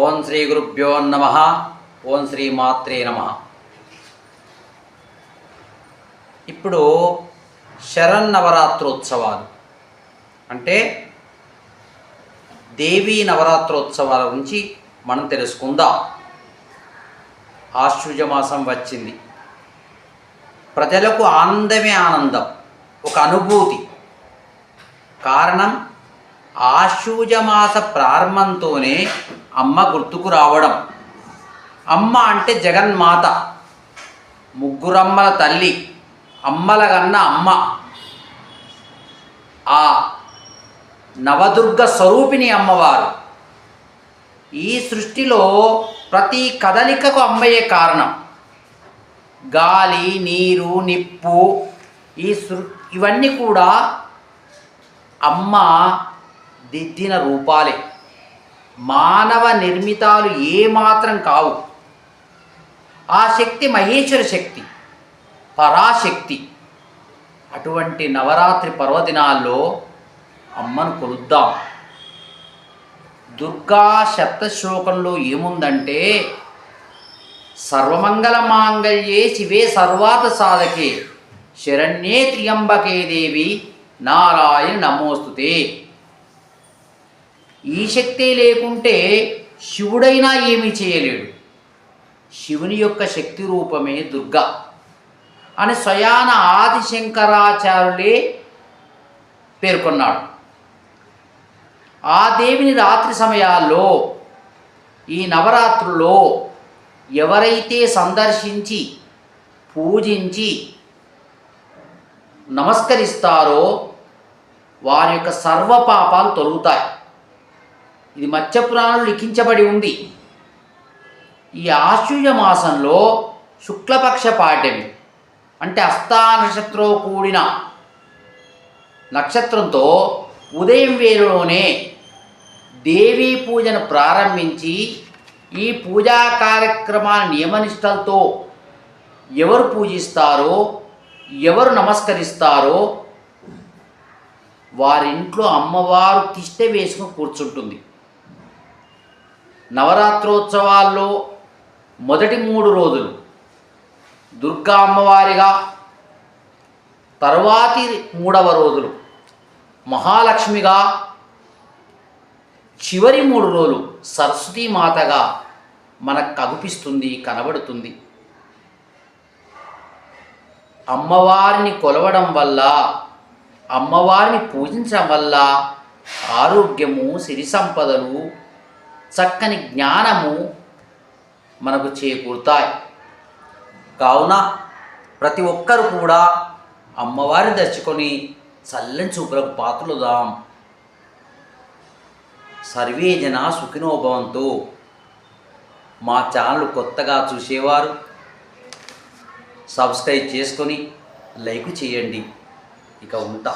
ఓం శ్రీ గురుభ్యో నమః. ఓం శ్రీ మాత్రే నమః. ఇప్పుడు శరన్నవరాత్రోత్సవాలు అంటే దేవీ నవరాత్రోత్సవాల గురించి మనం తెలుసుకుందాం. ఆశ్వయుజ మాసం వచ్చింది. ప్రజలకు ఆనందమే ఆనందం, ఒక అనుభూతి. కారణం ఆశ్వయుజ మాస ప్రారంభంతోనే అమ్మ గుర్తుకు రావడం. అమ్మ అంటే జగన్మాత, ముగ్గురమ్మల తల్లి, అమ్మల కన్నా అమ్మ. ఆ నవదుర్గ స్వరూపిణి అమ్మవారు. ఈ సృష్టిలో ప్రతి కదలికకు అమ్మయే కారణం. గాలి, నీరు, నిప్పు, ఇవన్నీ కూడా అమ్మ దిద్దిన రూపాలే. మానవ నిర్మితాలు ఏమాత్రం కావు. ఆ శక్తి మహేశ్వర శక్తి, పరాశక్తి. అటువంటి నవరాత్రి పర్వదినాల్లో అమ్మను కొలుద్దాం. దుర్గా సప్తశ్లోకంలో ఏముందంటే, సర్వమంగళ మాంగళ్యే శివే సర్వార్థ సాధకే శరణ్యే త్ర్యంబకే దేవి నారాయణ నమోస్తుతే. ఈ శక్తే లేకుంటే శివుడైనా ఏమీ చేయలేడు. శివుని యొక్క శక్తి రూపమే దుర్గా అని స్వయాన ఆదిశంకరాచార్యులే పేర్కొన్నాడు. ఆ దేవిని రాత్రి సమయాల్లో, ఈ నవరాత్రుల్లో ఎవరైతే సందర్శించి పూజించి నమస్కరిస్తారో వారి యొక్క సర్వ పాపాలు తొలుగుతాయి. ఇది మత్స్యపురాణంలో లిఖించబడి ఉంది. ఈ ఆశ్వయుజ మాసంలో శుక్లపక్ష పాడ్యమి అంటే హస్తా నక్షత్రంతో కూడిన నక్షత్రంతో ఉదయం వేళలోనే దేవీ పూజను ప్రారంభించి ఈ పూజా కార్యక్రమాల నియమనిష్టలతో ఎవరు పూజిస్తారో, ఎవరు నమస్కరిస్తారో వారింట్లో అమ్మవారు తిష్ట వేసుకుని కూర్చుంటుంది. నవరాత్రోత్సవాల్లో మొదటి 3 రోజులు దుర్గా అమ్మవారిగా, తరువాతి 3వ రోజులు మహాలక్ష్మిగా, చివరి 3 రోజులు సరస్వతీమాతగా మనకు కనిపిస్తుంది, కనబడుతుంది. అమ్మవారిని కొలవడం వల్ల, అమ్మవారిని పూజించడం వల్ల ఆరోగ్యము, సిరి సంపదలు, చక్కని జ్ఞానము మనకు చేకూరుతాయి. కావున ప్రతి ఒక్కరు కూడా అమ్మవారిని దర్శించుకొని చల్లని చూపులకు పాత్రలుదాం. సర్వే జనా సుఖినో భవంతు. మా ఛానల్ కొత్తగా చూసేవారు సబ్స్క్రైబ్ చేసుకొని లైక్ చేయండి. ఇక ఉంటా.